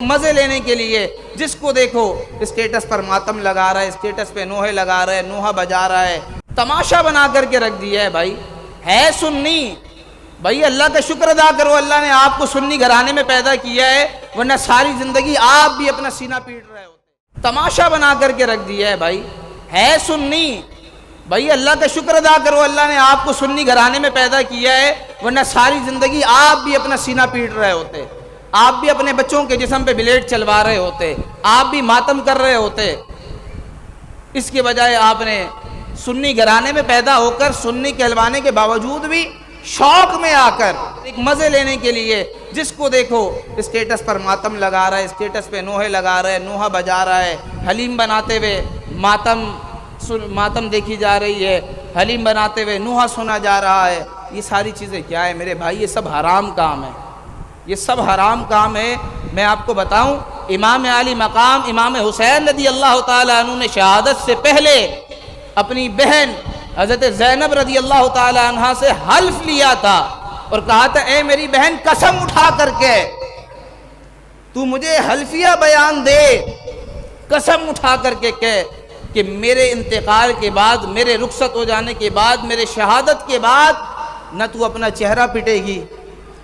مزے لینے کے لیے جس کو دیکھو اسٹیٹس پر ماتم لگا رہا ہے، اسٹیٹس پہ نوحے لگا رہا ہے، نوحہ بجا رہا ہے، تماشا بنا کر کے رکھ دیا ہے۔ بھائی ہے سنی، بھائی اللہ کا شکر ادا کرو، اللہ نے آپ کو سنی گھرانے میں پیدا کیا ہے، ورنہ ساری زندگی آپ بھی اپنا سینہ پیٹ رہے ہوتے۔ تماشا بنا کر کے رکھ دیا ہے۔ بھائی ہے سنی، بھائی اللہ کا شکر ادا کرو، اللہ نے آپ کو سنی گھرانے میں پیدا کیا ہے، ورنہ ساری زندگی آپ بھی اپنا سینہ پیٹ رہے ہوتے، آپ بھی اپنے بچوں کے جسم پہ بلیڈ چلوا رہے ہوتے، آپ بھی ماتم کر رہے ہوتے۔ اس کے بجائے آپ نے سنی گھرانے میں پیدا ہو کر سنی کہلوانے کے باوجود بھی شوق میں آ کر ایک مزے لینے کے لیے جس کو دیکھو اسٹیٹس پر ماتم لگا رہا ہے، اسٹیٹس پہ نوحے لگا رہا ہے، نوحہ بجا رہا ہے، حلیم بناتے ہوئے ماتم دیکھی جا رہی ہے، حلیم بناتے ہوئے نوحہ سنا جا رہا ہے۔ یہ ساری چیزیں کیا ہے میرے بھائی؟ یہ سب حرام کام ہے، یہ سب حرام کام ہے۔ میں آپ کو بتاؤں، امام عالی مقام امام حسین رضی اللہ تعالیٰ عنہ نے شہادت سے پہلے اپنی بہن حضرت زینب رضی اللہ تعالیٰ عنہ سے حلف لیا تھا اور کہا تھا، اے میری بہن قسم اٹھا کر کے تو مجھے حلفیہ بیان دے، قسم اٹھا کر کے کہہ کہ میرے انتقال کے بعد، میرے رخصت ہو جانے کے بعد، میرے شہادت کے بعد نہ تو اپنا چہرہ پٹے گی،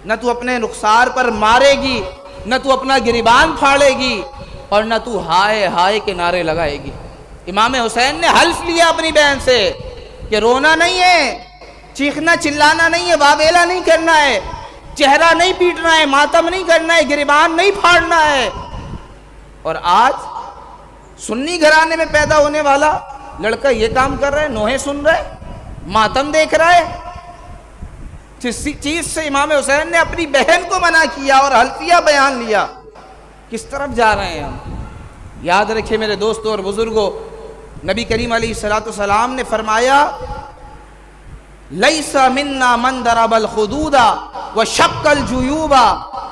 نہ تو اپنے رخسار پر مارے گی، نہ تو اپنا گریبان پھاڑے گی، اور نہ تو ہائے ہائے کے نعرے لگائے گی۔ امام حسین نے حلف لیا اپنی بہن سے کہ رونا نہیں ہے، چیخنا چلانا نہیں ہے، واویلا نہیں کرنا ہے، چہرہ نہیں پیٹنا ہے، ماتم نہیں کرنا ہے، گریبان نہیں پھاڑنا ہے۔ اور آج سنی گھرانے میں پیدا ہونے والا لڑکا یہ کام کر رہا ہے، نوحے سن رہا ہے، ماتم دیکھ رہا ہے۔ جس چیز سے امام حسین نے اپنی بہن کو منع کیا اور حلفیہ بیان لیا، کس طرف جا رہے ہیں ہم؟ یاد رکھیں میرے دوستوں اور بزرگوں، نبی کریم علیہ السلام نے فرمایا، لیس منا من ضرب الخدود وشق الجیوب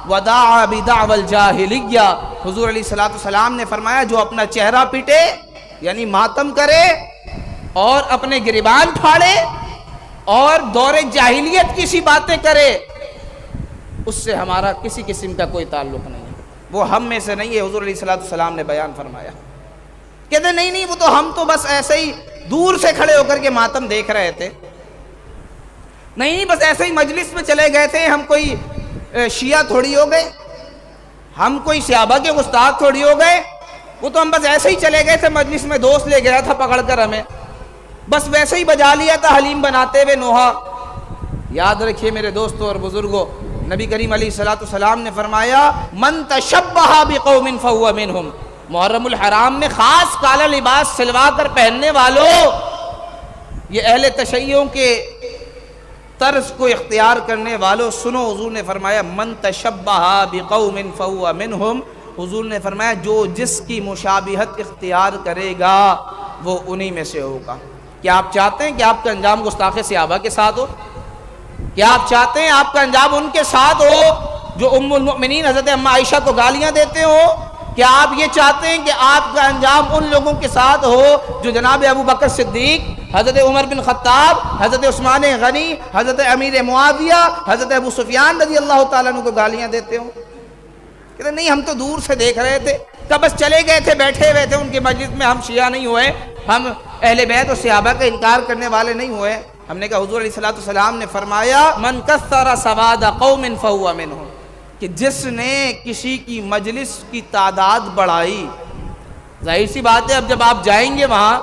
ودعا بدعوى الجاہلیہ۔ حضور علیہ السلام نے فرمایا، جو اپنا چہرہ پیٹے یعنی ماتم کرے اور اپنے گریبان پھاڑے اور دور جاہلیت کی سی باتیں کرے، اس سے ہمارا کسی قسم کا کوئی تعلق نہیں ہے، وہ ہم میں سے نہیں ہے۔ حضور علیہ السلام نے بیان فرمایا، کہتے نہیں وہ تو ہم تو بس ایسے ہی دور سے کھڑے ہو کر کے ماتم دیکھ رہے تھے، نہیں بس ایسے ہی مجلس میں چلے گئے تھے، ہم کوئی شیعہ تھوڑی ہو گئے، ہم کوئی صحابہ کے گستاخ تھوڑی ہو گئے، وہ تو ہم بس ایسے ہی چلے گئے تھے مجلس میں، دوست لے گیا تھا پکڑ کر ہمیں، بس ویسے ہی بجا لیا تھا حلیم بناتے ہوئے نوحہ۔ یاد رکھیے میرے دوستوں اور بزرگوں، نبی کریم علیہ السلام نے فرمایا، من تشبہ بقوم فہو منہم۔ محرم الحرام میں خاص کالا لباس سلوا کر پہننے والوں، یہ اہل تشیعوں کے طرز کو اختیار کرنے والوں، سنو، حضور نے فرمایا، من تشبہ بقوم فہو منہم۔ حضور نے فرمایا، جو جس کی مشابہت اختیار کرے گا وہ انہی میں سے ہوگا۔ کیا آپ چاہتے ہیں کہ آپ کا انجام گستاخ صحابہ کے ساتھ ہو؟ کیا آپ چاہتے ہیں آپ کا انجام ان کے ساتھ ہو جو ام المؤمنین حضرت اماں عائشہ کو گالیاں دیتے ہو؟ کیا آپ یہ چاہتے ہیں کہ آپ کا انجام ان لوگوں کے ساتھ ہو جو جناب ابو بکر صدیق، حضرت عمر بن خطاب، حضرت عثمان غنی، حضرت امیر معاویہ، حضرت ابو سفیان رضی اللہ تعالیٰ عنہ کو گالیاں دیتے ہوں؟ کہتے نہیں ہم تو دور سے دیکھ رہے تھے، کب بس چلے گئے تھے، بیٹھے ہوئے تھے ان کے مجلس میں، ہم شیعہ نہیں ہوئے، ہم اہل بیت اور صحابہ کا انکار کرنے والے نہیں ہوئے۔ ہم نے کہا حضور علیہ السلام نے فرمایا، من کثر سواد قوم فہو منہم، کہ جس نے کسی کی مجلس کی تعداد بڑھائی، ظاہر سی بات ہے اب جب آپ جائیں گے وہاں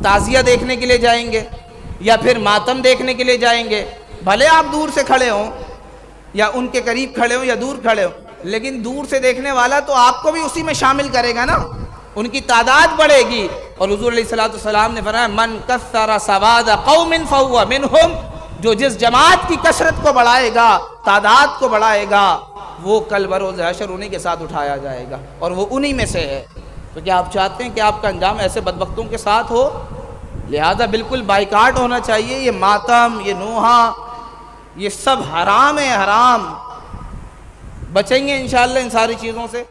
تعزیہ دیکھنے کے لیے جائیں گے یا پھر ماتم دیکھنے کے لیے جائیں گے، بھلے آپ دور سے کھڑے ہوں یا ان کے قریب کھڑے ہوں یا دور کھڑے ہوں، لیکن دور سے دیکھنے والا تو آپ کو بھی اسی میں شامل کرے گا نا، ان کی تعداد بڑھے گی۔ اور حضور علیہ السلام نے فرمایا، من کثر سواد قوم فہو منہم، جو جس جماعت کی کثرت کو بڑھائے گا، تعداد کو بڑھائے گا، وہ کل بروز حشر انہی کے ساتھ اٹھایا جائے گا اور وہ انہی میں سے ہے۔ تو کیا آپ چاہتے ہیں کہ آپ کا انجام ایسے بدبختوں کے ساتھ ہو؟ لہذا بالکل بائیکاٹ ہونا چاہیے، یہ ماتم، یہ نوحہ، یہ سب حرام ہے، حرام۔ بچیں گے انشاءاللہ ان ساری چیزوں سے۔